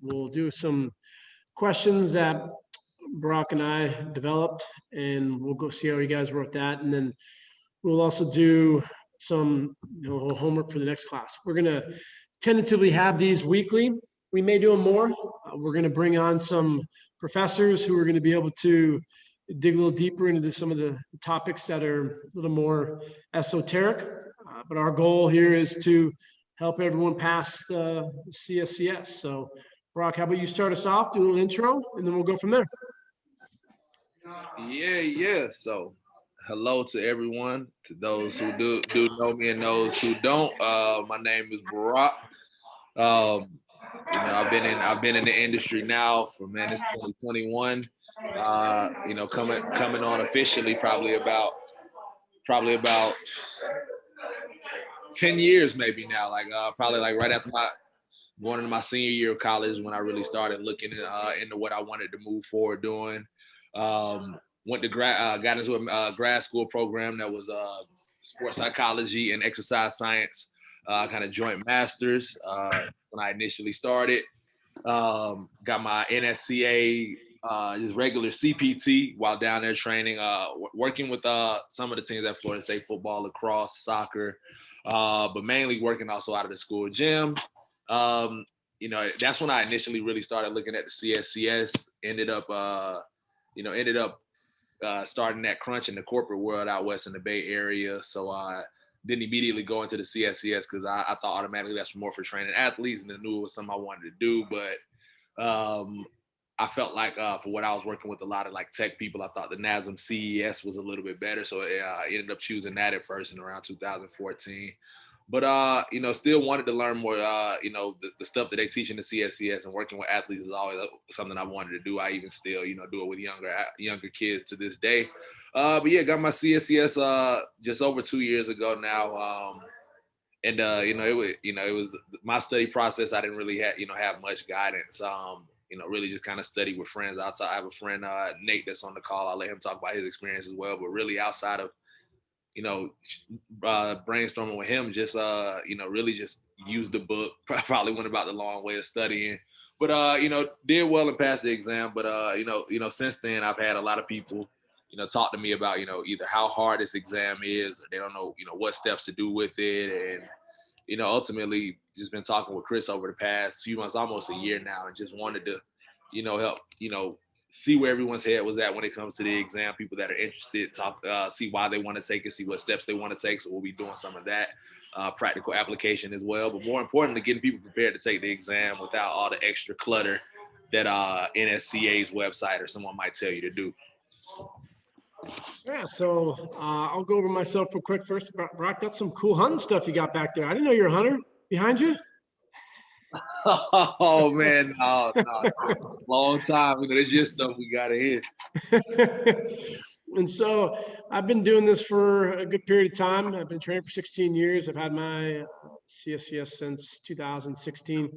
We'll do some questions that Brock and I developed, and we'll go see how you guys wrote that. And then we'll also do some homework for the next class. We're going to tentatively have these weekly. We may do them more. We're going to bring on some professors who are going to be able to dig a little deeper into some of the topics that are a little more esoteric. But our goal here is to help everyone pass the CSCS. So, Brock, how about you start us off, do a little intro, and then we'll go from there. Yeah. So, hello to everyone, to those who do know me and those who don't. My name is Barack. I've been in the industry now for it's 2021. Coming on officially probably about 10 years maybe now. Probably like right after going into my senior year of college when I really started looking into what I wanted to move forward doing. Got into a grad school program that was sports psychology and exercise science, kind of joint masters when I initially started. Got my NSCA, just regular CPT while down there training, working with some of the teams at Florida State: football, lacrosse, soccer, but mainly working also out of the school gym. That's when I initially really started looking at the CSCS. Ended up starting that crunch in the corporate world out west in the Bay Area. So I didn't immediately go into the CSCS because I thought automatically that's more for training athletes, and I knew it was something I wanted to do. But I felt like for what I was working with a lot of like tech people, I thought the NASM CES was a little bit better. So I ended up choosing that at first in around 2014. But still wanted to learn more. The stuff that they teach in the CSCS and working with athletes is always something I wanted to do. I even still, do it with younger kids to this day. But yeah, got my CSCS just over 2 years ago now. It was my study process. I didn't really have much guidance. Really just kind of study with friends. Outside, I have a friend Nate that's on the call. I'll let him talk about his experience as well. But really, outside of brainstorming with him, just really just used the book. Probably went about the long way of studying, but did well and passed the exam. But since then I've had a lot of people talk to me about either how hard this exam is, or they don't know what steps to do with it, and ultimately just been talking with Chris over the past few months, almost a year now, and just wanted to help see where everyone's head was at when it comes to the exam. People that are interested, see why they want to take it, see what steps they want to take. So we'll be doing some of that practical application as well. But more importantly, getting people prepared to take the exam without all the extra clutter that NSCA's website or someone might tell you to do. Yeah, so I'll go over myself real quick first. Brock, that's some cool hunting stuff you got back there. I didn't know you're a hunter. Behind you? Oh man, no. Long time. There's just stuff we gotta hit. And so I've been doing this for a good period of time. I've been training for 16 years. I've had my CSCS since 2016.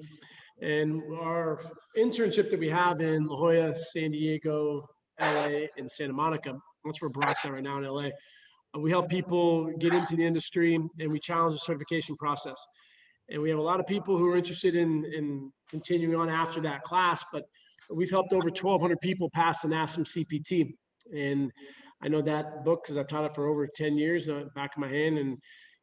And our internship that we have in La Jolla, San Diego, LA, and Santa Monica, that's where Brock's at right now in LA. We help people get into the industry, and we challenge the certification process. And we have a lot of people who are interested in continuing on after that class, but we've helped over 1,200 people pass the NASM CPT. And I know that book because I've taught it for over 10 years back of my hand. And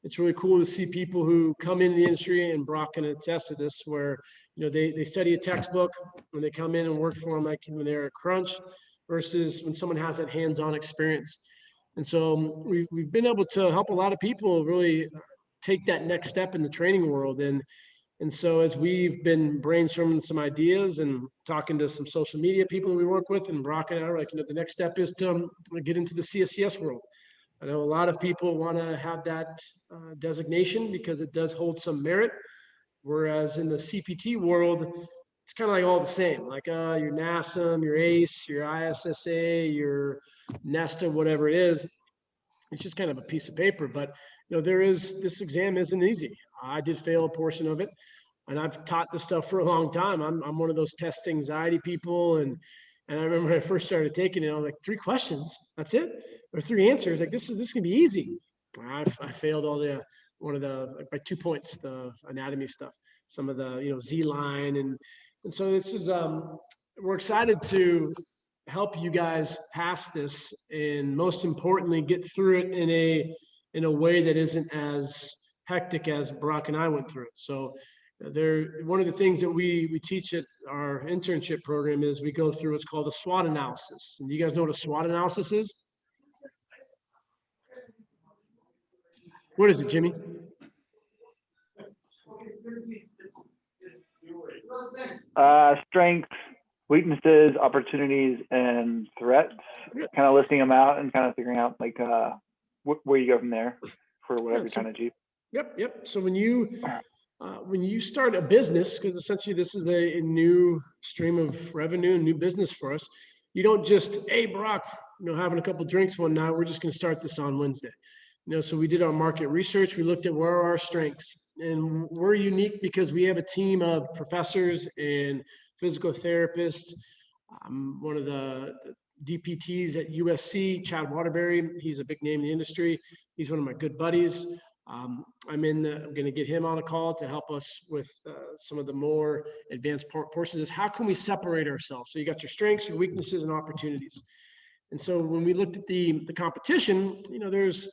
it's really cool to see people who come into the industry, and Brock can attest to this, where they study a textbook when they come in and work for them, like when they're at crunch, versus when someone has that hands-on experience. And so we've been able to help a lot of people really take that next step in the training world. And so as we've been brainstorming some ideas and talking to some social media people we work with, and Brock and I are like, the next step is to get into the CSCS world. I know a lot of people want to have that designation because it does hold some merit. Whereas in the CPT world, it's kind of like all the same, like your NASM, your ACE, your ISSA, your NESTA, whatever it is. It's just kind of a piece of paper, but this exam isn't easy. I did fail a portion of it, and I've taught this stuff for a long time. I'm one of those test anxiety people, and I remember when I first started taking it, I was like, 3 questions, that's it, or 3 answers. Like this can be easy. I failed all by 2 points, the anatomy stuff, some of the Z line and And so this is, we're excited to help you guys pass this, and most importantly, get through it in a way that isn't as hectic as Brock and I went through it. So one of the things that we teach at our internship program is we go through what's called a SWOT analysis. And you guys know what a SWOT analysis is? What is it, Jimmy? Strengths, weaknesses, opportunities, and threats. Kind of listing them out and kind of figuring out like where you go from there for whatever you're trying to achieve. Yep. So when you start a business, because essentially this is a new stream of revenue, new business for us, you don't just, hey, Brock, having a couple drinks one night, we're just going to start this on Wednesday. So we did our market research. We looked at where are our strengths, and we're unique because we have a team of professors and physical therapists. One of the DPTs at USC, Chad Waterbury, he's a big name in the industry. He's one of my good buddies. I'm going to get him on a call to help us with some of the more advanced portions. How can we separate ourselves? So you got your strengths, your weaknesses, and opportunities. And so when we looked at the competition, there's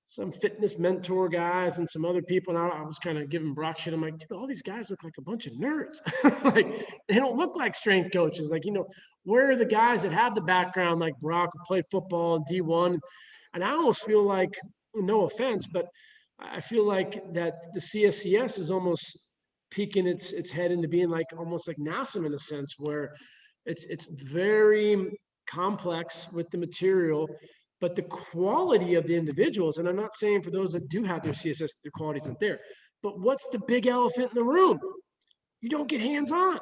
some fitness mentor guys and some other people. And I was kind of giving Brock shit. I'm like, dude, all these guys look like a bunch of nerds. Like, they don't look like strength coaches. Like, where are the guys that have the background like Brock, who played football, D1? And I almost feel like, no offense, but I feel like that the CSCS is almost peeking its head into being like almost like NASM in a sense, where it's very complex with the material, but the quality of the individuals, and I'm not saying for those that do have their CSS, their quality isn't there, but what's the big elephant in the room? You don't get hands-on.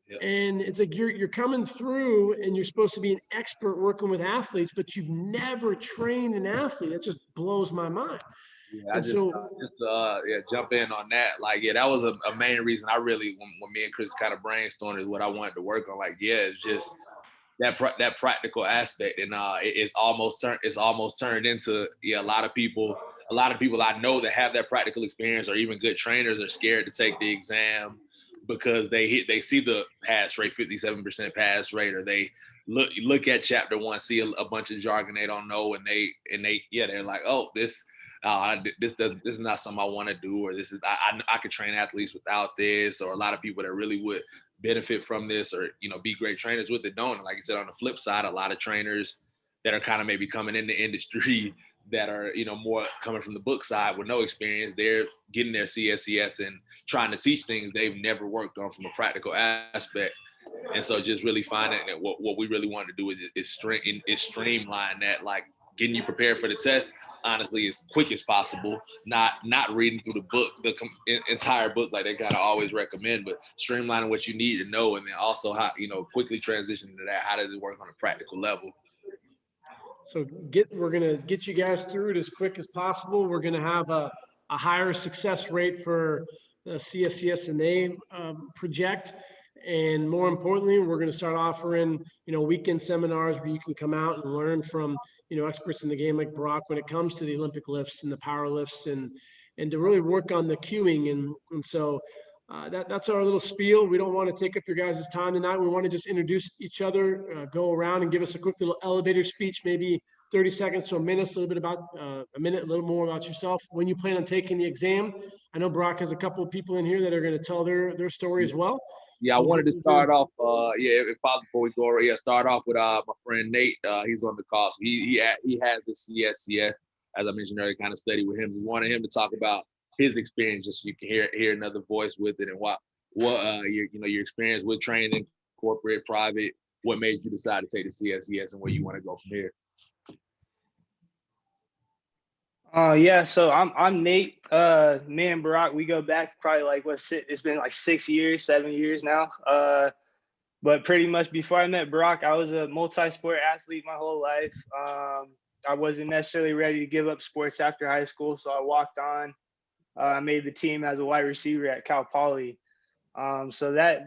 Yep. And it's like you're coming through and you're supposed to be an expert working with athletes, but you've never trained an athlete. That just blows my mind. Yeah, I just jump in on that. Like, yeah, that was a main reason I really, when me and Chris kind of brainstormed, is what I wanted to work on. Like, yeah, it's just that practical aspect, and it's almost turned into a lot of people I know that have that practical experience, or even good trainers, are scared to take the exam because they see the pass rate, 57% pass rate, or they look at chapter 1, see a bunch of jargon they don't know, and they're like, oh, this is not something I want to do, or this is I could train athletes without this, or a lot of people that really would benefit from this, or be great trainers with it don't. And like I said, on the flip side, a lot of trainers that are kind of maybe coming in the industry that are more coming from the book side with no experience, they're getting their CSCS and trying to teach things they've never worked on from a practical aspect. And so just really finding that what we really want to do is streamline that, like getting you prepared for the test, honestly, as quick as possible, not reading through the book, the entire book like they kind of always recommend, but streamlining what you need to know, and then also how, quickly transitioning to that, how does it work on a practical level. So we're going to get you guys through it as quick as possible. We're going to have a higher success rate for the CSCS than they project. And more importantly, we're going to start offering, weekend seminars where you can come out and learn from, experts in the game like Brock when it comes to the Olympic lifts and the power lifts, and to really work on the cueing. And so that's our little spiel. We don't want to take up your guys' time tonight. We want to just introduce each other, go around and give us a quick little elevator speech, maybe 30 seconds to a minute, a little bit about a minute, a little more about yourself, when you plan on taking the exam. I know Brock has a couple of people in here that are going to tell their story as well. Yeah, I wanted to start off, if possible, before we go, start off with my friend Nate. He's on the call. So he has his CSCS, as I mentioned earlier, kind of study with him. Just wanted him to talk about his experience, just so you can hear another voice with it, and what your experience with training, corporate, private, what made you decide to take the CSCS, and where you want to go from here. So I'm Nate. Me and Barack, we go back probably it's been like 7 years now. But pretty much before I met Barack, I was a multi-sport athlete my whole life. I wasn't necessarily ready to give up sports after high school, so I walked on. I made the team as a wide receiver at Cal Poly. So that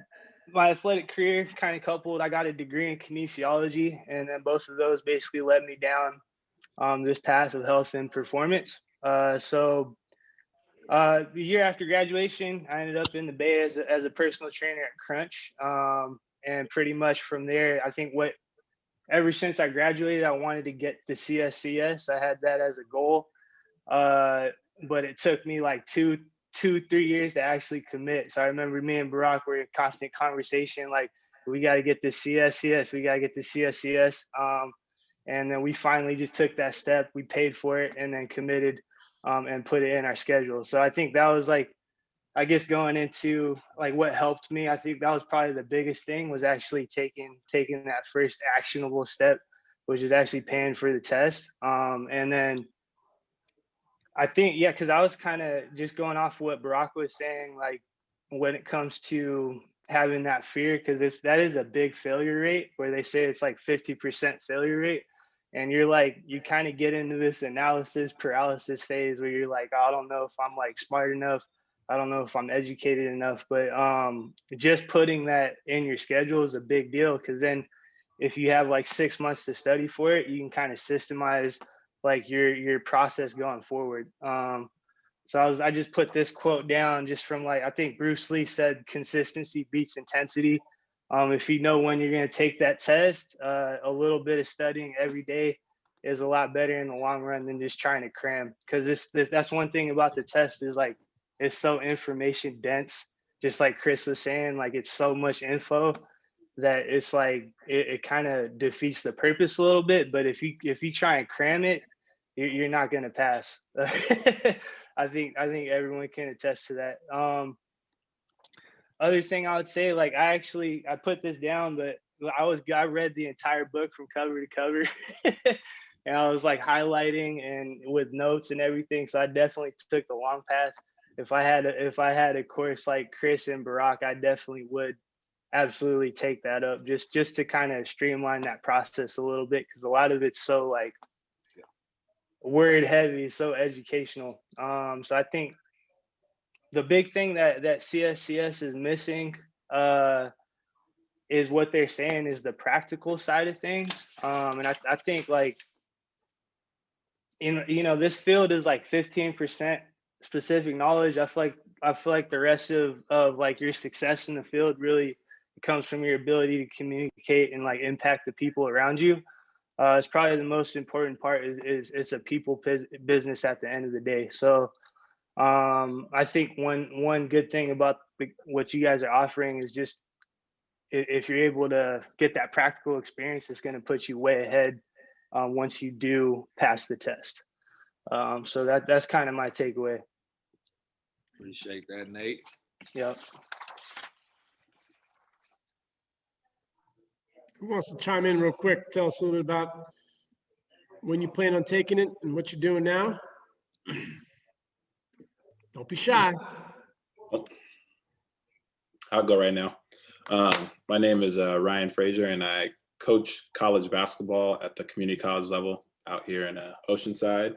my athletic career kind of coupled. I got a degree in kinesiology, and then both of those basically led me down this path of health and performance. So The year after graduation, I ended up in the Bay as a personal trainer at Crunch. And pretty much from there, I think ever since I graduated, I wanted to get the CSCS. I had that as a goal. But it took me like 3 years to actually commit. So I remember me and Barack were in constant conversation, like, we got to get the CSCS, we got to get the CSCS. And then we finally just took that step. We paid for it and then committed and put it in our schedule. So I think that was like, I guess going into like what helped me, I think that was probably the biggest thing, was actually taking that first actionable step, which is actually paying for the test. And then I think, yeah, because I was kind of just going off what Barack was saying, like when it comes to having that fear, because that is a big failure rate, where they say it's like 50% failure rate. And you're like, you kind of get into this analysis paralysis phase where you're like, I don't know if I'm like smart enough. I don't know if I'm educated enough. But just putting that in your schedule is a big deal, because then if you have like 6 months to study for it, you can kind of systemize like your process going forward. So I just put this quote down just from, like, I think Bruce Lee said, consistency beats intensity. If you know when you're going to take that test, a little bit of studying every day is a lot better in the long run than just trying to cram. Because that's one thing about the test, is like, it's so information dense. Just like Chris was saying, like, it's so much info that it's like it kind of defeats the purpose a little bit. But if you try and cram it, you're not going to pass. I think everyone can attest to that. Other thing I would say, like, I put this down, but I read the entire book from cover to cover. And I was like highlighting and with notes and everything. So I definitely took the long path. If I had a course like Chris and Barack, I definitely would absolutely take that up, just to kind of streamline that process a little bit, because a lot of it's so like word heavy, so educational. So I think the big thing that CSCS is missing is what they're saying is the practical side of things. And I think, like, this field is like 15% specific knowledge. I feel like the rest of like your success in the field really comes from your ability to communicate and like impact the people around you. It's probably the most important part, is it's a people business at the end of the day. So I think one good thing about what you guys are offering is just, if you're able to get that practical experience, it's going to put you way ahead once you do pass the test. So that's kind of my takeaway. Appreciate that, Nate. Yep. Who wants to chime in real quick? Tell us a little bit about when you plan on taking it and what you're doing now. Don't be shy. I'll go right now. My name is Ryan Frazier, and I coach college basketball at the community college level out here in Oceanside.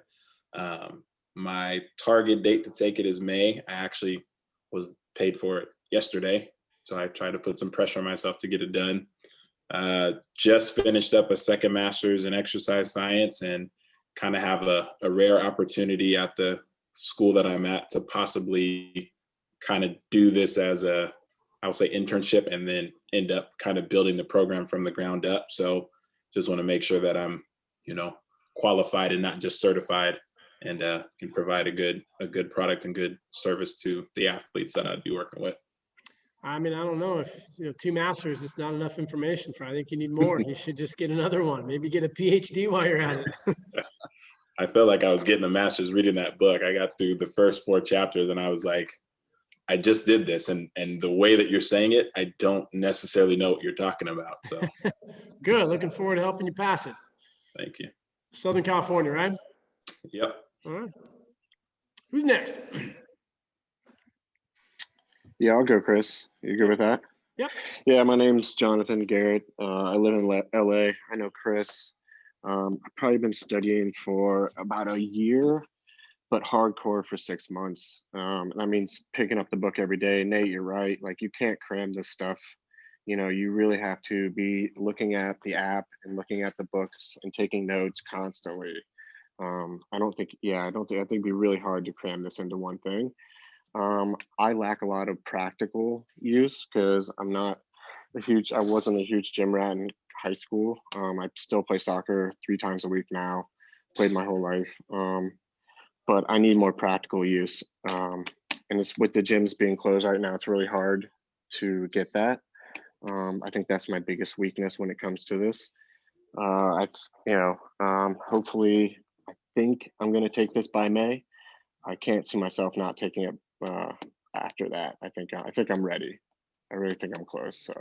My target date to take it is May. I actually was paid for it yesterday, so I tried to put some pressure on myself to get it done. Just finished up a second master's in exercise science, and kind of have a rare opportunity at the school that I'm at to possibly kind of do this as a, I would say, internship, and then end up kind of building the program from the ground up. So just want to make sure that I'm, qualified and not just certified, and can provide a good product and good service to the athletes that I'd be working with. I mean, I don't know if 2 masters is not enough information for. I think you need more. You should just get another one. Maybe get a PhD while you're at it. I felt like I was getting a master's reading that book. I got through the first 4 chapters and I was like, I just did this. And the way that you're saying it, I don't necessarily know what you're talking about. So Good. Looking forward to helping you pass it. Thank you. Southern California, right? Yep. All right. Who's next? Yeah, I'll go, Chris. You good with that? Yep. Yeah, my name's Jonathan Garrett. I live in LA. I know Chris. I've probably been studying for about a year, but hardcore for 6 months. And that means picking up the book every day. Nate, you're right. Like, you can't cram this stuff. You really have to be looking at the app and looking at the books and taking notes constantly. I think it'd be really hard to cram this into one thing. I lack a lot of practical use because I wasn't a huge gym rat in high school. I still play soccer 3 times a week now, played my whole life. But I need more practical use. And it's with the gyms being closed right now, it's really hard to get that. I think that's my biggest weakness when it comes to this. Hopefully, I think I'm going to take this by May. I can't see myself not taking it after that. I think I'm ready. I really think I'm close. So,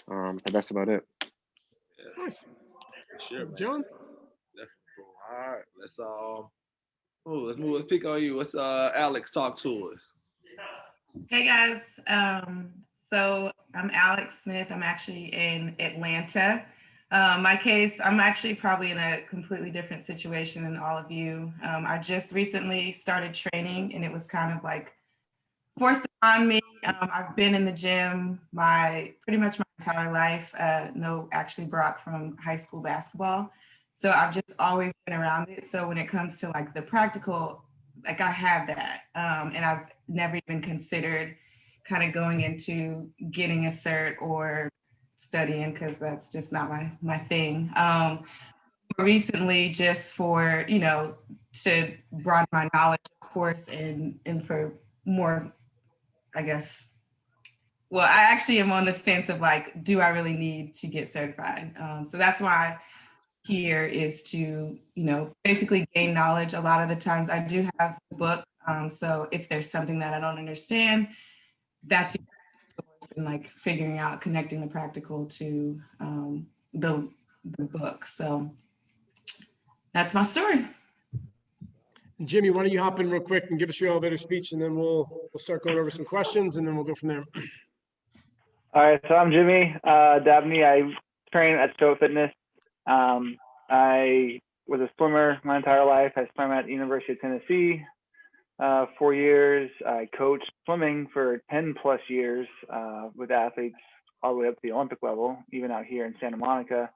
but that's about it. Nice. For sure, man. John? Definitely cool. All right, let's move. Let's pick on you. What's Alex, talk to us. Hey guys, so I'm Alex Smith. I'm actually in Atlanta. My case, I'm actually probably in a completely different situation than all of you. I just recently started training and it was kind of like forced upon me. I've been in the gym pretty much my entire life. No, actually Brock from high school basketball. So I've just always been around it. So when it comes to like the practical, like I have that. And I've never even considered kind of going into getting a cert or studying because that's just not my thing. Recently, just for, to broaden my knowledge, of course, and for more, I guess, well, I actually am on the fence of like, do I really need to get certified? So that's why here is to, basically gain knowledge. A lot of the times I do have the book. So if there's something that I don't understand, that's and like figuring out, connecting the practical to the book. So that's my story. Jimmy, why don't you hop in real quick and give us your elevator speech, and then we'll start going over some questions, and then we'll go from there. All right, so I'm Jimmy Dabney. I train at Stowe Fitness. I was a swimmer my entire life. I swam at the University of Tennessee 4 years. I coached swimming for 10 plus years with athletes all the way up to the Olympic level, even out here in Santa Monica.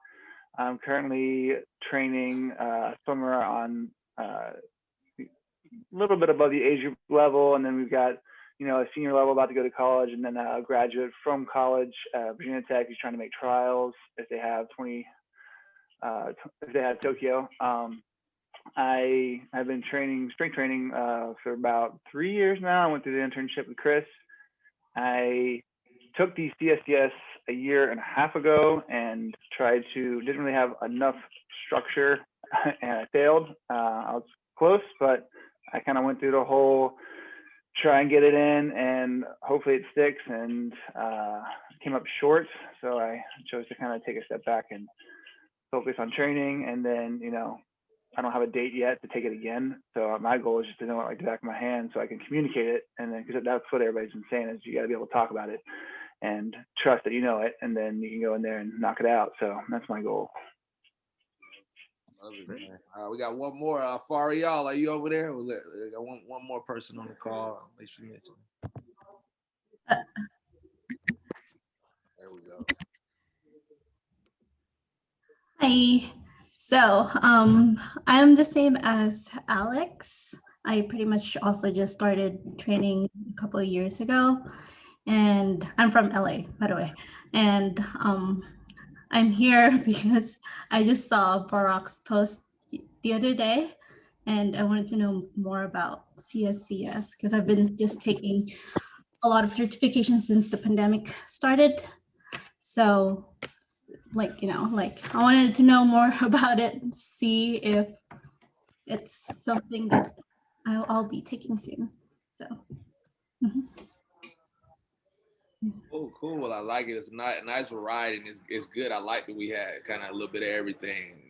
I'm currently training a swimmer on a little bit above the age group level, and then we've got a senior level about to go to college, and then a graduate from college, Virginia Tech, who's trying to make trials if they have Tokyo. I have been strength training for about 3 years now. I went through the internship with Chris. I took the CSCS a year and a half ago and didn't really have enough structure and I failed. I was close, but I kind of went through the whole try and get it in and hopefully it sticks, and came up short. So I chose to kind of take a step back and focus on training. And then, I don't have a date yet to take it again. So my goal is just to know it like the back of my hand so I can communicate it. And then, because that's what everybody's been saying, is you got to be able to talk about it and trust that you know it, and then you can go in there and knock it out. So that's my goal. Love it, man. We got one more. Farial, are you over there? We got one more person on the call. Make sure you mention. There we go. Hi. So I'm the same as Alex. I pretty much also just started training a couple of years ago, and I'm from LA, by the way. And I'm here because I just saw Barack's post the other day, and I wanted to know more about CSCS because I've been just taking a lot of certifications since the pandemic started. So I wanted to know more about it and see if it's something that I'll be taking soon. So. Cool. Well, I like it. It's a nice variety, and it's good. I like that we had kind of a little bit of everything.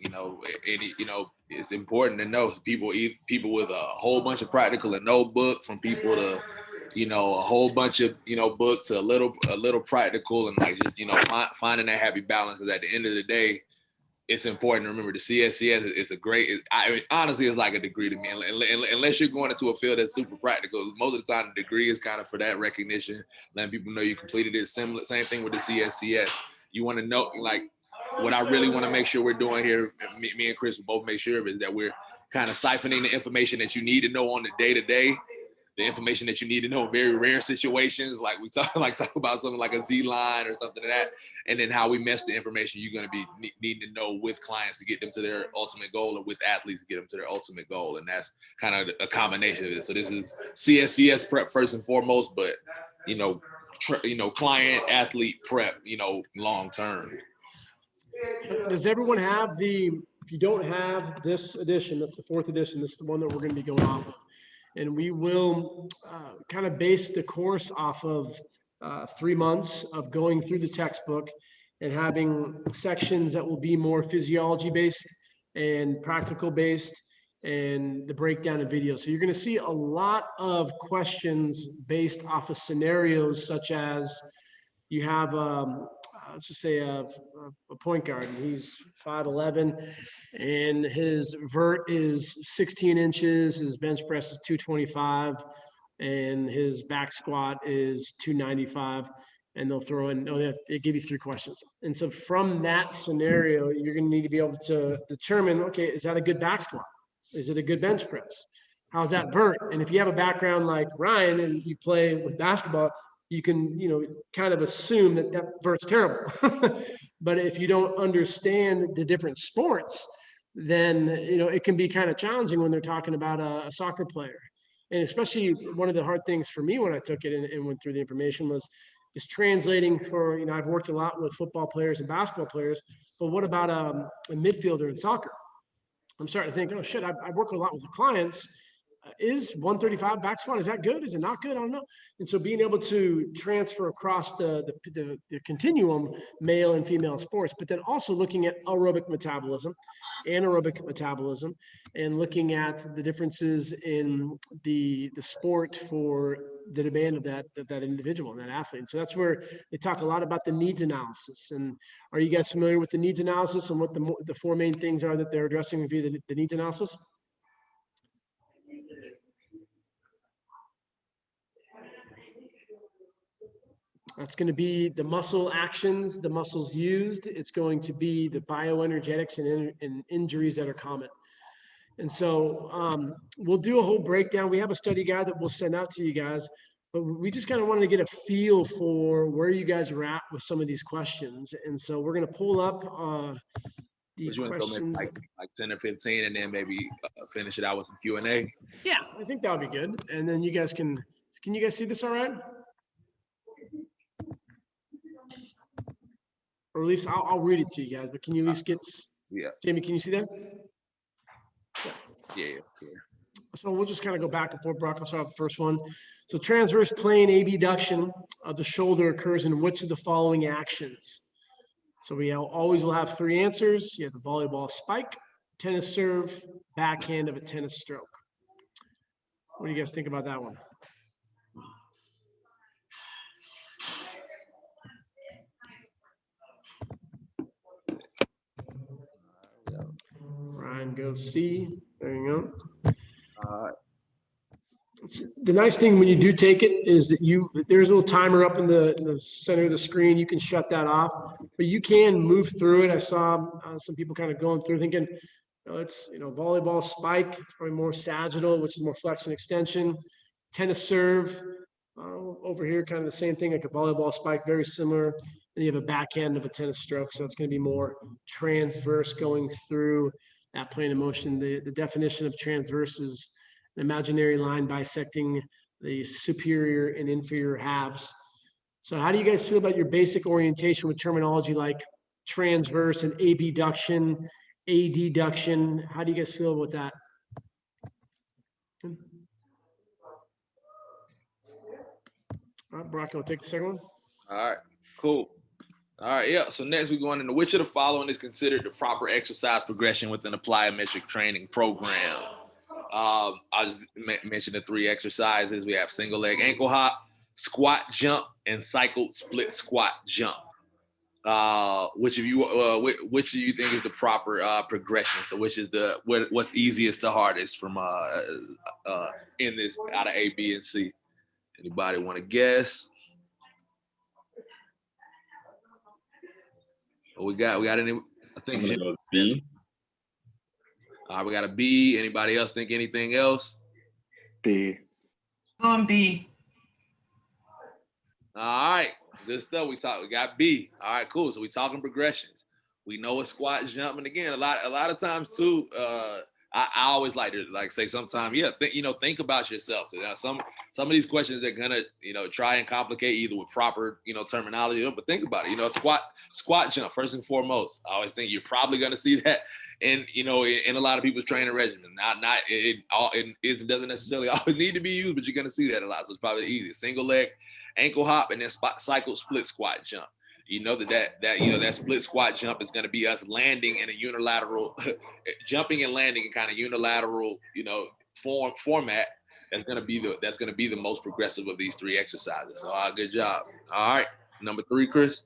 It's important to know people with a whole bunch of practical and no book, from people to, a whole bunch of books, a little practical, and like just finding that happy balance. Because at the end of the day, it's important to remember the CSCS is a great. Honestly, it's like a degree to me. Unless you're going into a field that's super practical, most of the time the degree is kind of for that recognition, letting people know you completed it. Same thing with the CSCS. You want to know, like, what I really want to make sure we're doing here. Me and Chris will both make sure of is that we're kind of siphoning the information that you need to know on the day-to-day, the information that you need to know in very rare situations, like we talk about something like a Z line or something like that, and then how we mesh the information you're going to be needing to know with clients to get them to their ultimate goal, or with athletes to get them to their ultimate goal. And that's kind of a combination of it. So this is CSCS prep first and foremost, but client athlete prep, long term. Does everyone have if you don't have this edition, that's the 4th edition, this is the one that we're going to be going off of. And we will kind of base the course off of 3 months of going through the textbook and having sections that will be more physiology based and practical based, and the breakdown of videos. So you're going to see a lot of questions based off of scenarios, such as you have let's just say a point guard, and he's 5'11", and his vert is 16 inches, his bench press is 225, and his back squat is 295, and they'll throw in, they give you 3 questions. And so from that scenario, you're going to need to be able to determine, okay, is that a good back squat? Is it a good bench press? How's that vert? And if you have a background like Ryan and you play with basketball, you can, kind of assume that vert's terrible. But if you don't understand the different sports, then, it can be kind of challenging when they're talking about a soccer player. And especially one of the hard things for me when I took it and went through the information was just translating for, I've worked a lot with football players and basketball players, but what about a midfielder in soccer? I'm starting to think, oh shit, I've worked a lot with the clients. Is 135 back squat, is that good? Is it not good? I don't know. And so being able to transfer across the continuum, male and female sports, but then also looking at aerobic metabolism, anaerobic metabolism, and looking at the differences in the sport for the demand of that individual and that athlete. And so that's where they talk a lot about the needs analysis. And are you guys familiar with the needs analysis and what the 4 main things are that they're addressing via the needs analysis? That's going to be the muscle actions, the muscles used. It's going to be the bioenergetics and injuries that are common. And so we'll do a whole breakdown. We have a study guide that we'll send out to you guys, but we just kind of wanted to get a feel for where you guys are at with some of these questions. And so we're going to pull up the questions. Like 10 or 15, and then maybe finish it out with some Q&A. Yeah, I think that would be good. And then you guys can you guys see this all right? Or at least I'll read it to you guys, but can you at least get, Jamie, can you see that? Yeah. So we'll just kind of go back and forth. Brock, I'll start with the first one. So transverse plane abduction of the shoulder occurs in which of the following actions? So we always will have 3 answers. You have the volleyball spike, tennis serve, backhand of a tennis stroke. What do you guys think about that one? Ryan goes C. There you go. The nice thing when you do take it is that there's a little timer up in the center of the screen. You can shut that off, but you can move through it. I saw some people kind of going through thinking, it's volleyball spike. It's probably more sagittal, which is more flexion extension. Tennis serve over here, kind of the same thing, like a volleyball spike, very similar. And you have a backhand of a tennis stroke, so it's going to be more transverse going through that plane of motion. The definition of transverse is an imaginary line bisecting the superior and inferior halves. So how do you guys feel about your basic orientation with terminology like transverse and abduction, adduction? How do you guys feel about that? All right, Brock, I'll take the second one. All right, cool. All right, yeah. So next we're going into which of the following is considered the proper exercise progression within a plyometric training program. I'll just mention the 3 exercises. We have single leg ankle hop, squat jump, and cycled split squat jump. Which do you think is the proper progression? So which is what's easiest to hardest from in this out of A, B, and C? Anybody want to guess? We got any? I think I'm gonna go B. All right, we got a B. Anybody else think anything else? B. Going B. All right, good stuff. We got B. All right, cool. So we talking progressions. We know a squat, jump, and again, a lot of times too. I always like to say sometimes, think about yourself. Some of these questions they're gonna try and complicate either with proper terminology, but think about it. Squat, jump first and foremost. I always think you're probably gonna see that in a lot of people's training regimen. It doesn't necessarily always need to be used, but you're gonna see that a lot. So it's probably the easiest. Single leg, ankle hop, and then cycle split squat jump. That split squat jump is going to be us landing in a unilateral, jumping and landing in kind of unilateral, format. That's going to be the most progressive of these three exercises. So, good job. All right, number 3, Chris.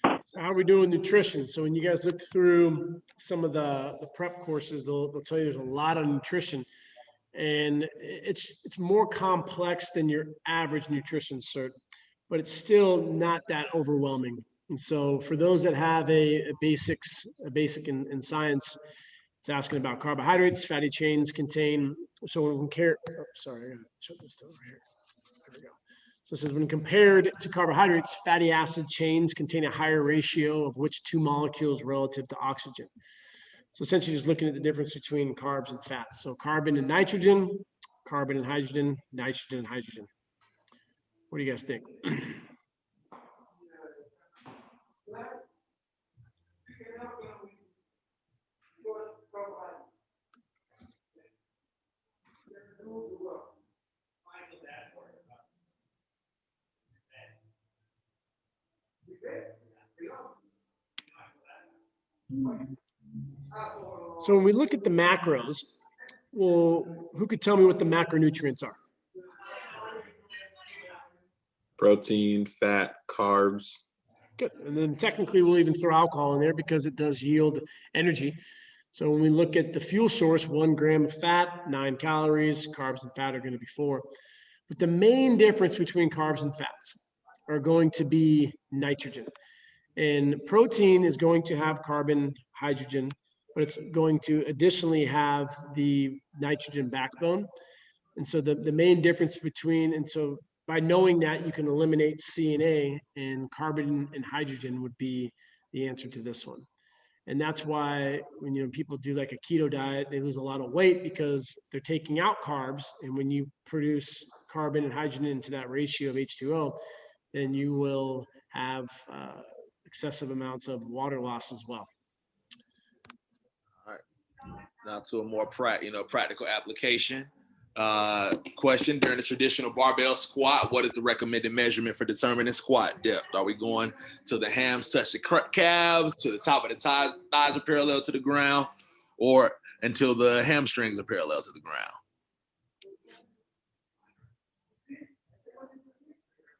How are we doing nutrition? So when you guys look through some of the prep courses, they'll tell you there's a lot of nutrition, and it's more complex than your average nutrition cert, but it's still not that overwhelming. And so for those that have a basic in science, it's asking about carbohydrates, fatty chains contain, so when compared, sorry, I gotta shut this down right here. There we go. So it says when compared to carbohydrates, fatty acid chains contain a higher ratio of which two molecules relative to oxygen. So essentially just looking at the difference between carbs and fats. So carbon and nitrogen, carbon and hydrogen, nitrogen and hydrogen. What do you guys think? So when we look at the macros, well, who could tell me what the macronutrients are? Protein, fat, carbs. Good. And then technically we'll even throw alcohol in there because it does yield energy. So when we look at the fuel source, 1 gram of fat, 9 calories, carbs and fat are going to be 4. But the main difference between carbs and fats are going to be nitrogen. And protein is going to have carbon, hydrogen, but it's going to additionally have the nitrogen backbone. And so the main difference between, and so by knowing that, you can eliminate C and A, and carbon and hydrogen would be the answer to this one. And that's why when people do like a keto diet, they lose a lot of weight because they're taking out carbs. And when you produce carbon and hydrogen into that ratio of H2O, then you will have excessive amounts of water loss as well. All right. Now to a more practical application. Question: during the traditional barbell squat, what is the recommended measurement for determining squat depth? Are we going till the hams touch the calves, to the top of the thighs are parallel to the ground, or until the hamstrings are parallel to the ground?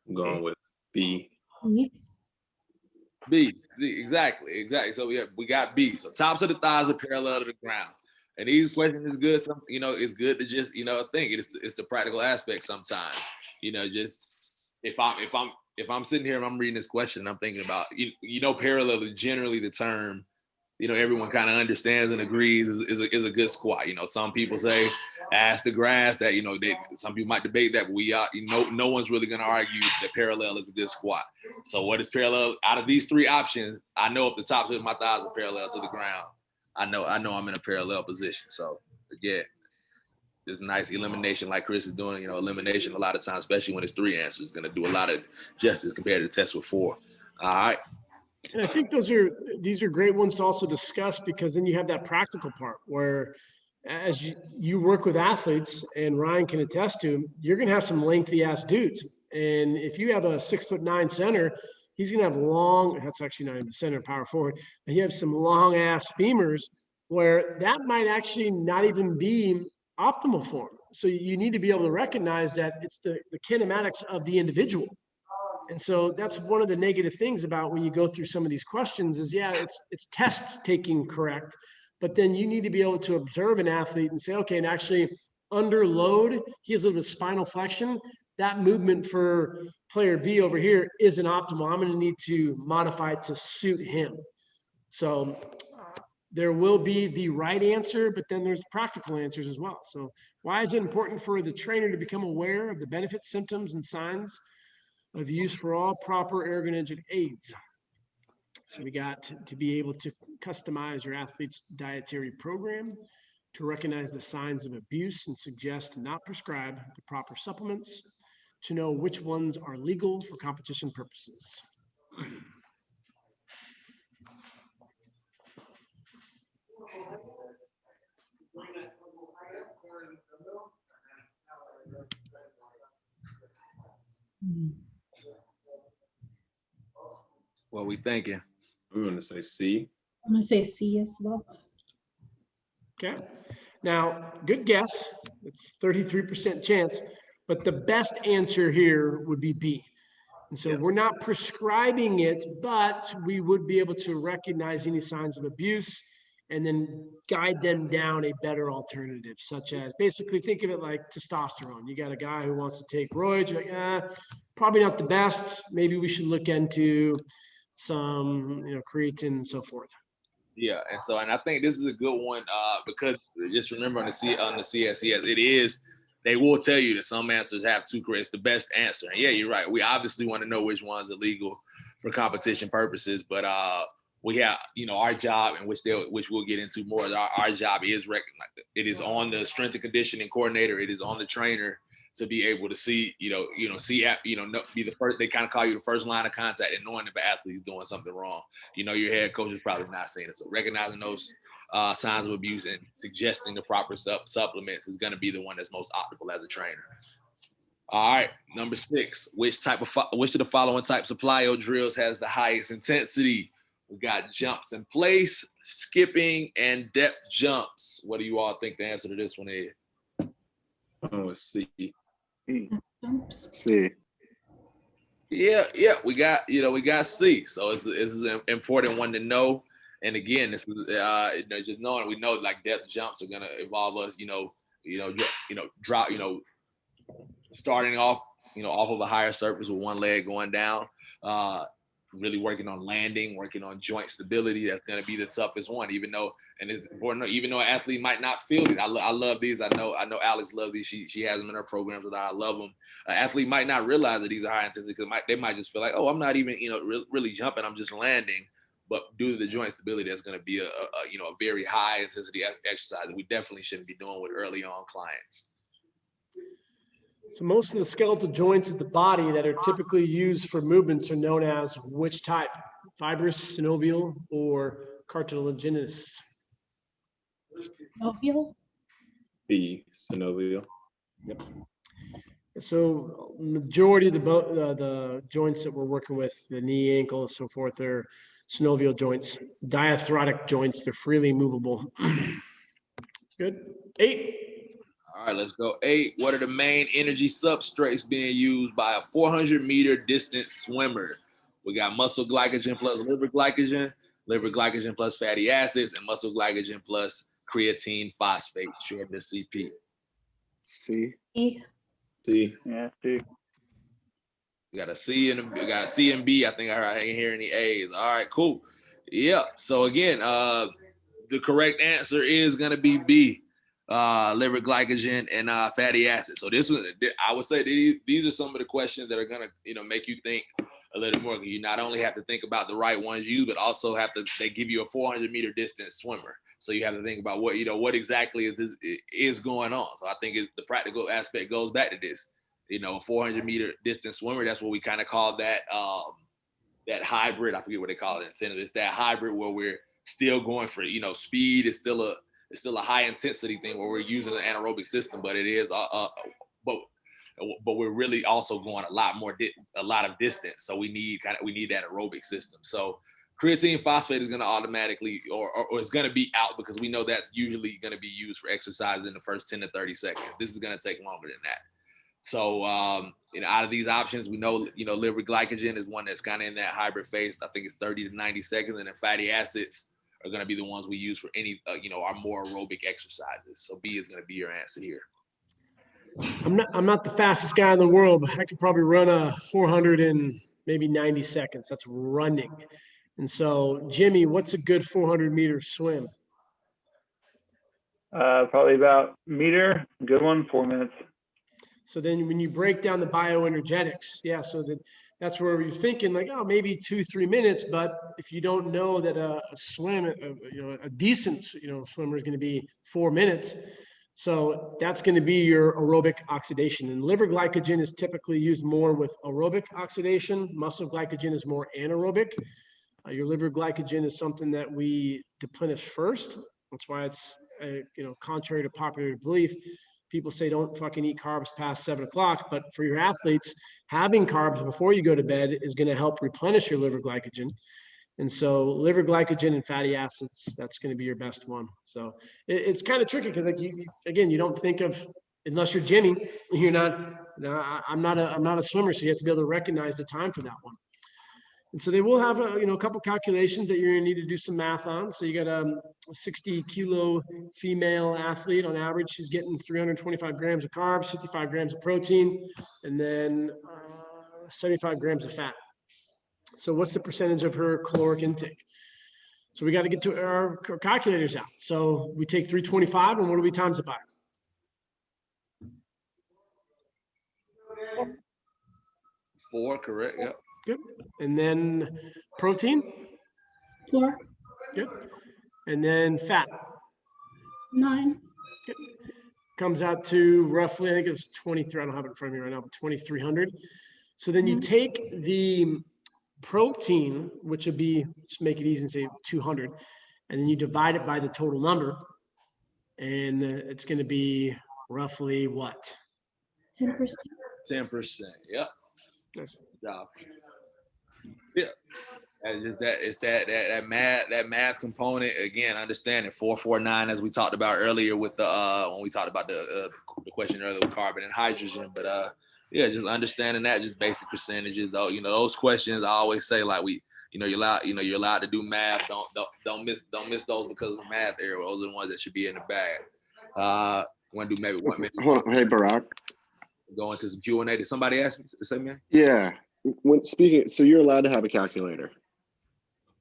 I'm going with B. B, exactly. So we got B. So tops of the thighs are parallel to the ground. And these questions is good. It's good to just think it's the practical aspect sometimes. Just if I'm sitting here and I'm reading this question, I'm thinking about parallel is generally the term everyone kind of understands and agrees is a good squat. Some people say ass to grass, that some people might debate that, but we are no one's really going to argue that parallel is a good squat. So what is parallel? Out of these 3 options, I know if the tops of my thighs are parallel to the ground, I know I'm in a parallel position. So again, there's nice elimination like Chris is doing. Elimination a lot of times, especially when it's 3 answers, is going to do a lot of justice compared to the test with 4. All right. And I think these are great ones to also discuss, because then you have that practical part where as you work with athletes, and Ryan can attest to, you're going to have some lengthy ass dudes. And if you have a 6'9" center, he's going to have long, that's actually not even center, power forward, and you have some long ass femurs where that might actually not even be optimal for him. So you need to be able to recognize that it's the kinematics of the individual. And so that's one of the negative things about when you go through some of these questions is, it's test taking correct, but then you need to be able to observe an athlete and say, okay, and actually under load, he has a little bit of spinal flexion. That movement for player B over here isn't optimal. I'm going to need to modify it to suit him. So there will be the right answer, but then there's practical answers as well. So why is it important for the trainer to become aware of the benefits, symptoms, and signs of use for all proper ergonomic aids? So we got to be able to customize your athlete's dietary program, to recognize the signs of abuse and suggest not prescribe the proper supplements, to know which ones are legal for competition purposes. What we thinking? I'm going to say C. I'm gonna say C as well. Okay. Now, good guess. It's 33% chance, but the best answer here would be B. And so we're not prescribing it, but we would be able to recognize any signs of abuse and then guide them down a better alternative, such as basically think of it like testosterone. You got a guy who wants to take roids, you're like, probably not the best. Maybe we should look into some, creatine and so forth. Yeah, and I think this is a good one because just remember on the CSCS, they will tell you that some answers have two correct. It's the best answer. And yeah, you're right. We obviously want to know which ones are legal for competition purposes, but we have, our job, and which we'll get into more. Our job is it is on the strength and conditioning coordinator. It is on the trainer to be able to see, be the first. They kind of call you the first line of contact, and knowing if an athlete is doing something wrong. Your head coach is probably not saying it. So recognizing those signs of abuse and suggesting the proper supplements is going to be the one that's most optimal as a trainer. All right, number 6. Which of the following types of plyo drills has the highest intensity? We got jumps in place, skipping, and depth jumps. What do you all think the answer to this one is? Oh, C. C. Yeah, we got C. So this is an important one to know. And again, this is just knowing we know like depth jumps are gonna involve us, drop, starting off, off of a higher surface with one leg going down. Really working on landing, working on joint stability. That's going to be the toughest one, even though an athlete might not feel it. I love these. I know Alex loves these. She has them in her programs, and I love them. An athlete might not realize that these are high intensity because they might just feel like, oh, I'm not even, really jumping. I'm just landing. But due to the joint stability, that's going to be a very high intensity exercise that we definitely shouldn't be doing with early on clients. So most of the skeletal joints of the body that are typically used for movements are known as which type? Fibrous, synovial, or cartilaginous? Synovial? B. Synovial. Yep. So majority of the joints that we're working with, the knee, ankle, so forth, are synovial joints. Diarthrotic joints, they're freely movable. Good. 8. All right, let's go 8. What are the main energy substrates being used by a 400-meter distance swimmer? We got muscle glycogen plus liver glycogen plus fatty acids, and muscle glycogen plus creatine phosphate, short to CP. C. E. C. Yeah, C. We got a C and B. I think I ain't hear any A's. All right, cool. Yeah. So again, the correct answer is gonna be B. Liver glycogen and fatty acids. So I would say these are some of the questions that are gonna make you think a little more. You not only have to think about the right ones you, but also they give you a 400-meter distance swimmer. So you have to think about what exactly is going on. So I think the practical aspect goes back to this. A 400-meter distance swimmer. That's what we kind of call that that hybrid. I forget what they call it. It's that hybrid where we're still going for speed. It's still a high intensity thing where we're using an anaerobic system, but it is but we're really also going a lot of distance. So we need that aerobic system. So creatine phosphate is going to automatically or it's going to be out because we know that's usually going to be used for exercise in the first 10 to 30 seconds. This is going to take longer than that. So out of these options, we know liver glycogen is one that's kind of in that hybrid phase. I think it's 30 to 90 seconds, and then fatty acids are going to be the ones we use for any, our more aerobic exercises. So B is going to be your answer here. I'm not the fastest guy in the world, but I could probably run a 400 in maybe 90 seconds. That's running. And so, Jimmy, what's a good 400-meter swim? Probably about meter, good one, 4 minutes. So then when you break down the bioenergetics, yeah, so that's where you're thinking like, oh, maybe 2-3 minutes. But if you don't know that a swim, a decent, swimmer is going to be 4 minutes. So that's going to be your aerobic oxidation. And liver glycogen is typically used more with aerobic oxidation. Muscle glycogen is more anaerobic. Your liver glycogen is something that we deplenish first. That's why it's, contrary to popular belief, people say don't fucking eat carbs past 7 o'clock. But for your athletes, having carbs before you go to bed is going to help replenish your liver glycogen. And so liver glycogen and fatty acids, that's going to be your best one. So it's kind of tricky because like you don't think of, unless you're gymming, you're not, I'm not a swimmer. So you have to be able to recognize the time for that one. And so they will have a couple calculations that you're going to need to do some math on. So you got a 60-kilo female athlete on average. She's getting 325 grams of carbs, 55 grams of protein, and then 75 grams of fat. So what's the percentage of her caloric intake? So we got to get to our calculators out. So we take 325, and what do we times it by? 4, correct? Yep. Good. And then protein? 4. Good. And then fat? 9. Good. Comes out to roughly, I think it was 23, I don't have it in front of me right now, but 2,300. So then you take the protein, which would be, just make it easy and say 200, and then you divide it by the total number, and it's going to be roughly what? 10%. 10%. Yep. Nice. Good job. Yeah. It's that math component again. Understanding 449 as we talked about earlier with the when we talked about the question earlier with carbon and hydrogen. But yeah, just understanding that, just basic percentages. Though those questions I always say like you're allowed to do math. Don't miss those because of the math error. Those are the ones that should be in the bag. Want to do maybe one? Hold on. Hey, Barack. Go into some Q&A. Did somebody ask me? Say man? Yeah. When speaking, so you're allowed to have a calculator.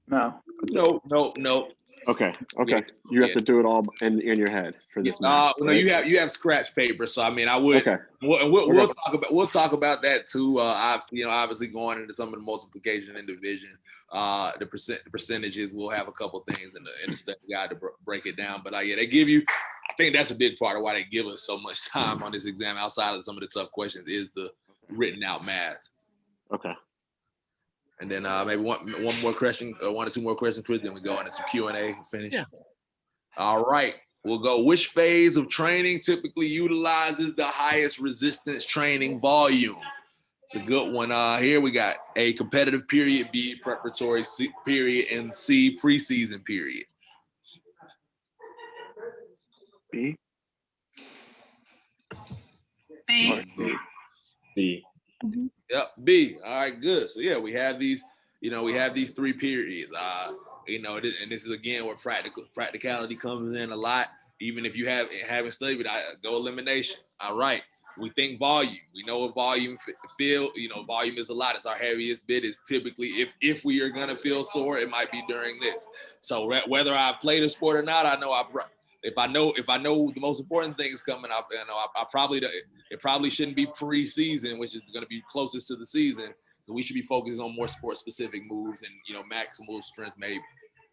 No. No. Okay. Yeah. You have to do it all in your head for this. No, you have scratch paper. So I mean, I would. Okay. We'll talk about that too. Obviously going into some of the multiplication and division, the percentages. We'll have a couple things in the study guide to break it down. But yeah, they give you. I think that's a big part of why they give us so much time on this exam. Outside of some of the tough questions, is the written out math. Okay. And then maybe one more question, 1 or 2 more questions, Chris. Then we go into some Q&A and finish. Yeah. All right. We'll go. Which phase of training typically utilizes the highest resistance training volume? It's a good one. Here we got A, competitive period, B, preparatory period, and C, preseason period. B. C. Mm-hmm. Yep, B. All right, good. So yeah, we have these 3 periods. And this is again where practicality comes in a lot. Even if you haven't studied, but go elimination. All right, we think volume. We know what volume feel. Volume is a lot. It's our heaviest bit. Is typically if we are gonna feel sore, it might be during this. So whether I've played a sport or not, I know if I know the most important thing is coming up, it probably shouldn't be preseason, which is going to be closest to the season. We should be focusing on more sport specific moves and maximal strength maybe.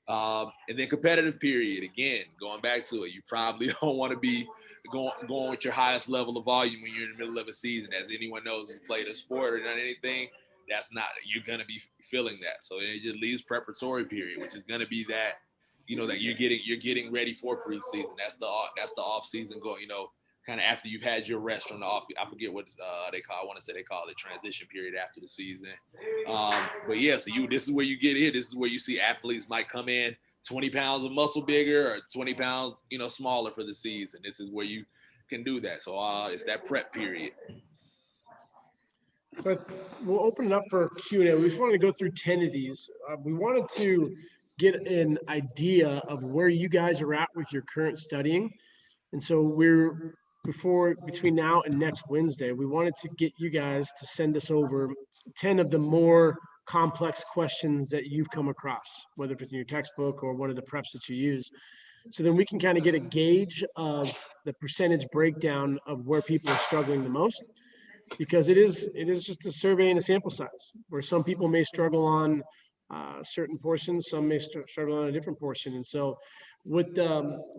And then competitive period, again, going back to it, you probably don't want to be going with your highest level of volume when you're in the middle of a season. As anyone knows who played a sport or done anything, you're going to be feeling that. So it just leaves preparatory period, which is going to be that. That you're getting ready for preseason. That's the off season going. Kind of after you've had your rest from the off. I forget what they call. I want to say they call it transition period after the season. But yeah, so this is where you get in. This is where you see athletes might come in 20 pounds of muscle bigger or 20 pounds smaller for the season. This is where you can do that. So it's that prep period. But we'll open it up for Q&A. We just wanted to go through 10 of these. We wanted to get an idea of where you guys are at with your current studying. And so between now and next Wednesday, we wanted to get you guys to send us over 10 of the more complex questions that you've come across, whether it's in your textbook or one of the preps that you use. So then we can kind of get a gauge of the percentage breakdown of where people are struggling the most, because it is just a survey and a sample size, where some people may struggle on certain portions, some may struggle on a different portion. And so with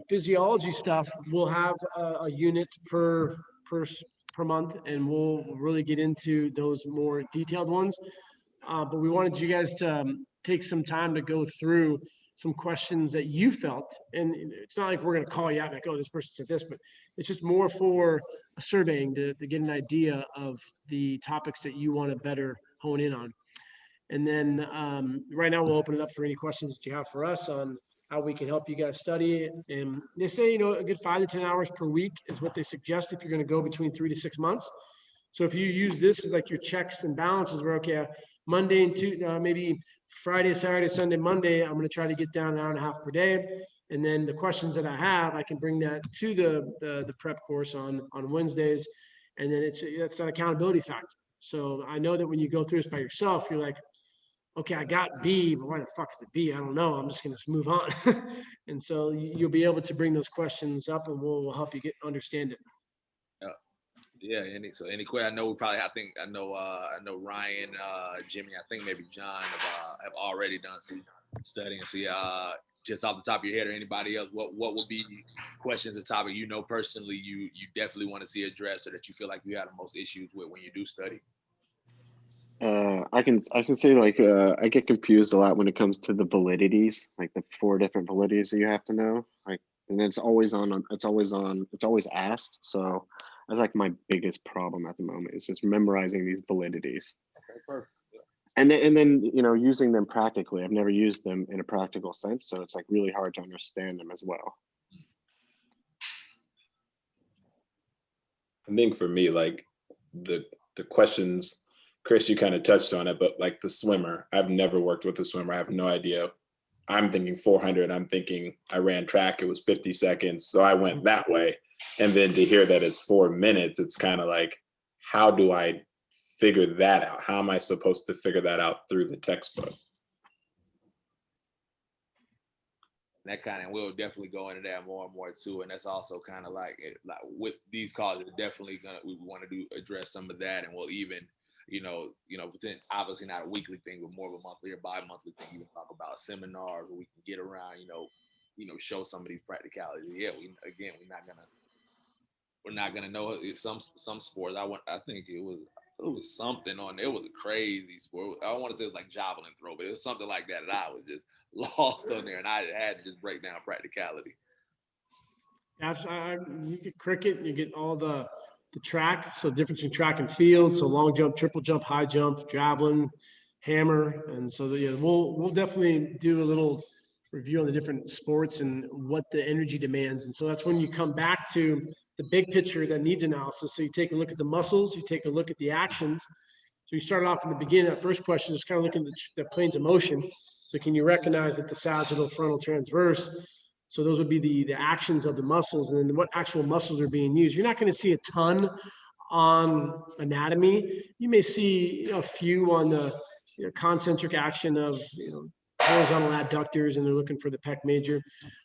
physiology stuff, we'll have a unit per month, and we'll really get into those more detailed ones. But we wanted you guys to take some time to go through some questions that you felt. And it's not like we're going to call you out like, oh, this person said this, but it's just more for a surveying to get an idea of the topics that you want to better hone in on. And then right now we'll open it up for any questions that you have for us on how we can help you guys study. And they say, a good 5 to 10 hours per week is what they suggest if you're going to go between 3 to 6 months. So if you use this as like your checks and balances, where, okay, Monday and maybe Friday, Saturday, Sunday, Monday, I'm going to try to get down an hour and a half per day. And then the questions that I have, I can bring that to the prep course on Wednesdays. And then it's that accountability factor. So I know that when you go through this by yourself, you're like, okay, I got B, but why the fuck is it B? I don't know. I'm just going to move on. And so you'll be able to bring those questions up, and we'll help you understand it. Yeah. Any question? I know I know Ryan, Jimmy, I think maybe John have already done some studying. So just off the top of your head, or anybody else, what would be questions or topic personally you definitely want to see addressed, or that you feel like you have the most issues with when you do study? I can say, like, I get confused a lot when it comes to the validities, like the 4 different validities that you have to know. Like, and it's always asked. So that's like my biggest problem at the moment, is just memorizing these validities. Okay, perfect. Yeah. And then using them practically. I've never used them in a practical sense, so it's like really hard to understand them as well. I think for me, like the questions, Chris, you kind of touched on it, but like the swimmer, I've never worked with a swimmer. I have no idea. I'm thinking 400. I'm thinking I ran track. It was 50 seconds. So I went that way. And then to hear that it's 4 minutes, it's kind of like, how do I figure that out? How am I supposed to figure that out through the textbook? We'll definitely go into that more and more too. And that's also kind of like with these colleges, definitely we want to address some of that. And we'll even, obviously not a weekly thing, but more of a monthly or bi-monthly thing. Even talk about seminars where we can get around, show some of these practicalities. Yeah, we're not gonna know some sports. I think it was something on there. It was a crazy sport. I don't want to say it was like javelin throw, but it was something like that I was just lost on there, and I had to just break down practicality. You get cricket, you get all the track, so difference between track and field, so long jump, triple jump, high jump, javelin, hammer. And so we'll definitely do a little review on the different sports and what the energy demands. And so that's when you come back to the big picture that needs analysis. So you take a look at the muscles, you take a look at the actions. So you start off in the beginning. That first question is kind of looking at the planes of motion. So can you recognize that the sagittal, frontal, transverse? So those would be the actions of the muscles, and then what actual muscles are being used. You're not going to see a ton on anatomy. You may see a few on the concentric action of horizontal adductors, and they're looking for the pec major,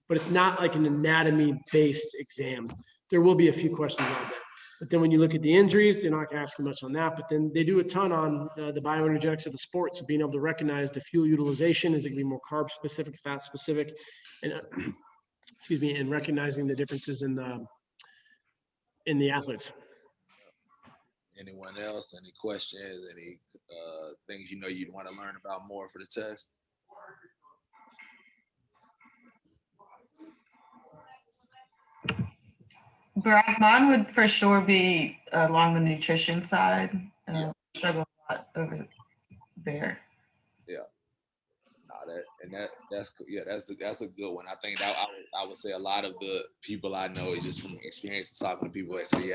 but it's not like an anatomy-based exam. There will be a few questions on that. But then when you look at the injuries, they're not going to ask you much on that. But then they do a ton on the bioenergetics of the sport. So being able to recognize the fuel utilization, is it going to be more carb specific, fat specific, and and recognizing the differences in the athletes. Anyone else? Any questions? Any things you'd want to learn about more for the test? Barack, mine would for sure be along the nutrition side. Struggle a lot over there. Yeah. That's a good one. I think that I would say a lot of the people I know, just from experience talking to people that say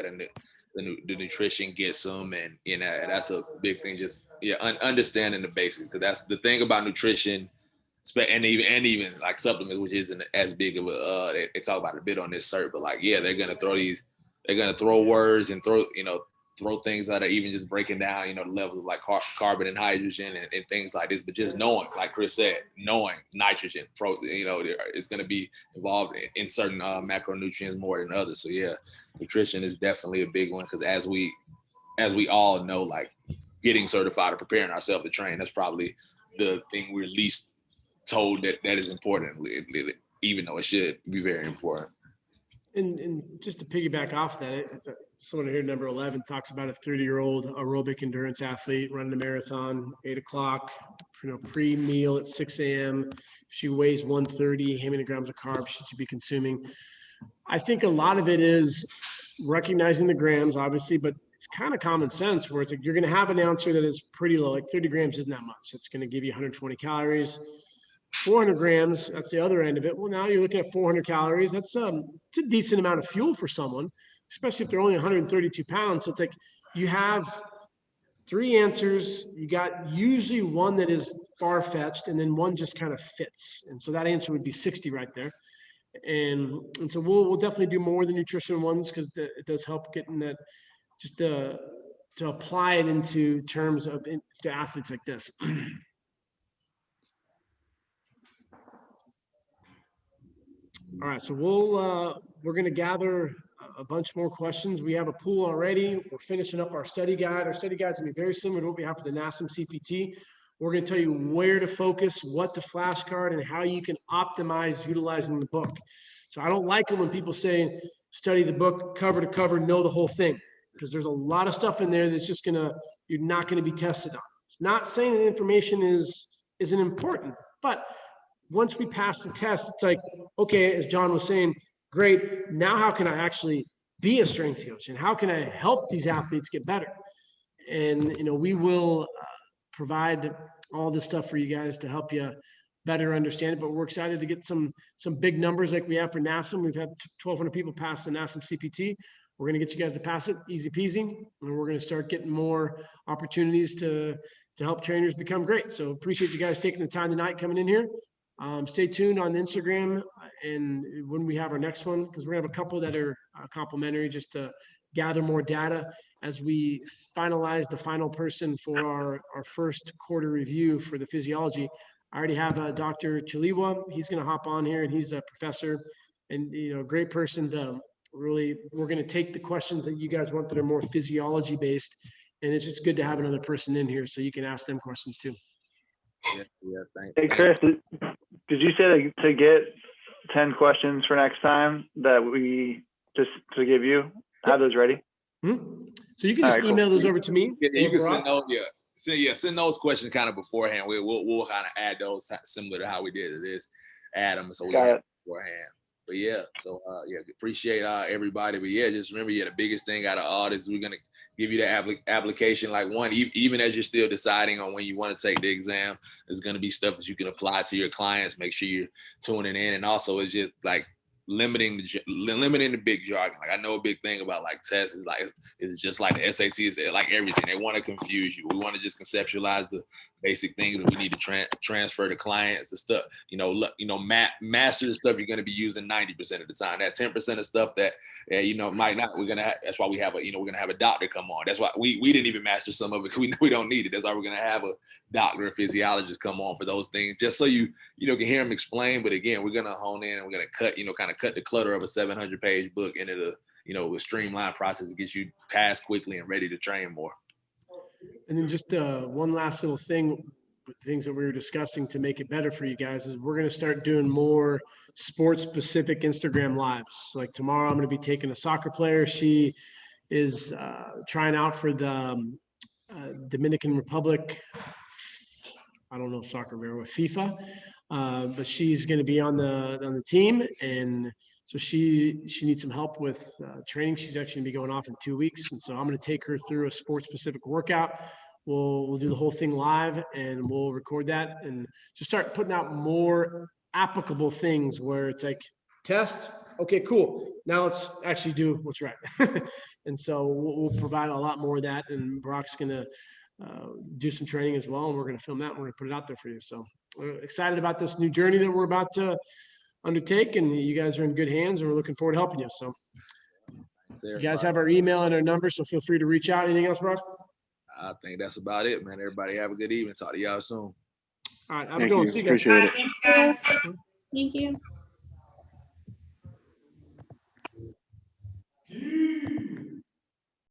the nutrition gets them, and that's a big thing. Just understanding the basics, because that's the thing about nutrition, and even like supplements, which isn't as big of a they talk about a bit on this cert, but like they're gonna throw words and throw throw things that are even just breaking down, you know, the levels of like carbon and hydrogen and things like this, but just knowing, like Chris said, knowing nitrogen, you know, it's going to be involved in certain macronutrients more than others. So yeah, nutrition is definitely a big one, because as we all know, like getting certified or preparing ourselves to train, that's probably the thing we're least told that is important, even though it should be very important. And just to piggyback off that, someone here, number 11, talks about a 30-year-old aerobic endurance athlete running a marathon, 8 o'clock, you know, pre-meal at 6 a.m. She weighs 130, how many grams of carbs should she be consuming? I think a lot of it is recognizing the grams, obviously, but it's kind of common sense where it's like you're going to have an answer that is pretty low, like 30 grams isn't that much. It's going to give you 120 calories. 400 grams, that's the other end of it. Well, now you're looking at 400 calories. That's it's a decent amount of fuel for someone, especially if they're only 132 pounds. So it's like you have 3 answers. You got usually one that is far-fetched, and then one just kind of fits. And so that answer would be 60 right there. And so we'll definitely do more of the nutrition ones, because it does help getting that, just to apply it into terms of to athletes like this. All right, so we're going to gather a bunch more questions. We have a pool already. We're finishing up our study guide. Our study guide is going to be very similar to what we have for the NASM CPT. We're going to tell you where to focus, what to flashcard, and how you can optimize utilizing the book. So I don't like it when people say study the book cover to cover, know the whole thing, because there's a lot of stuff in there that's just you're not going to be tested on. It's not saying that information isn't important, but once we pass the test, it's like, okay, as John was saying, great. Now, how can I actually be a strength coach, and how can I help these athletes get better? And, you know, we will provide all this stuff for you guys to help you better understand it. But we're excited to get some big numbers like we have for NASM. We've had 1,200 people pass the NASM CPT. We're going to get you guys to pass it, easy peasy, and we're going to start getting more opportunities to help trainers become great. So appreciate you guys taking the time tonight coming in here. Stay tuned on Instagram and when we have our next one, because we're gonna have a couple that are complimentary, just to gather more data as we finalize the final person for our first quarter review for the physiology. I already have Dr. Chaliwa. He's gonna hop on here, and he's a professor and, you know, great person to really, we're gonna take the questions that you guys want that are more physiology based, and it's just good to have another person in here so you can ask them questions too. Yeah, thanks. Hey, Chris, did you say to get 10 questions for next time that we just to give you? Have those ready? Hmm? So you can just email those over to me. Yeah, you can send those. Send those questions kind of beforehand. We'll kind of add those similar to how we did this. Add them so we have it beforehand. But yeah, so appreciate everybody. But yeah, just remember, the biggest thing out of all this, we're gonna give you the application. Like even as you're still deciding on when you want to take the exam, there's gonna be stuff that you can apply to your clients. Make sure you're tuning in, and also it's just like limiting the big jargon. Like, I know a big thing about like tests is like it's just like the SAT is like everything. They want to confuse you. We want to just conceptualize the basic things that we need to transfer to clients. The stuff, master the stuff you're going to be using 90% of the time. That 10% of stuff that might not. We're gonna have. That's why we have we're gonna have a doctor come on. That's why we didn't even master some of it. We don't need it. That's why we're gonna have a doctor, a physiologist come on for those things, just so you can hear them explain. But again, we're gonna hone in and we're gonna cut the clutter of a 700-page book into the a streamlined process to get you passed quickly and ready to train more. And then just one last little thing, things that we were discussing to make it better for you guys, is we're going to start doing more sports-specific Instagram lives. Like tomorrow, I'm going to be taking a soccer player. She is trying out for the Dominican Republic. I don't know soccer very well, FIFA, but she's going to be on the team, and so she needs some help with training. She's actually going to be going off in 2 weeks, and so I'm going to take her through a sports-specific workout. We'll do the whole thing live, and we'll record that and just start putting out more applicable things where it's like test. Okay, cool. Now let's actually do what's right. And so we'll provide a lot more of that, and Brock's going to do some training as well, and we're going to film that and we're going to put it out there for you. So we're excited about this new journey that we're about to undertake, and you guys are in good hands, and we're looking forward to helping you. So to You everybody. guys have our email and our number, so feel free to reach out. Anything else, Brock? I think that's about it, man. Everybody have a good evening. Talk to y'all soon. All right, have a Thank good one. you. See you guys. Appreciate it. Thanks, guys. Thank you.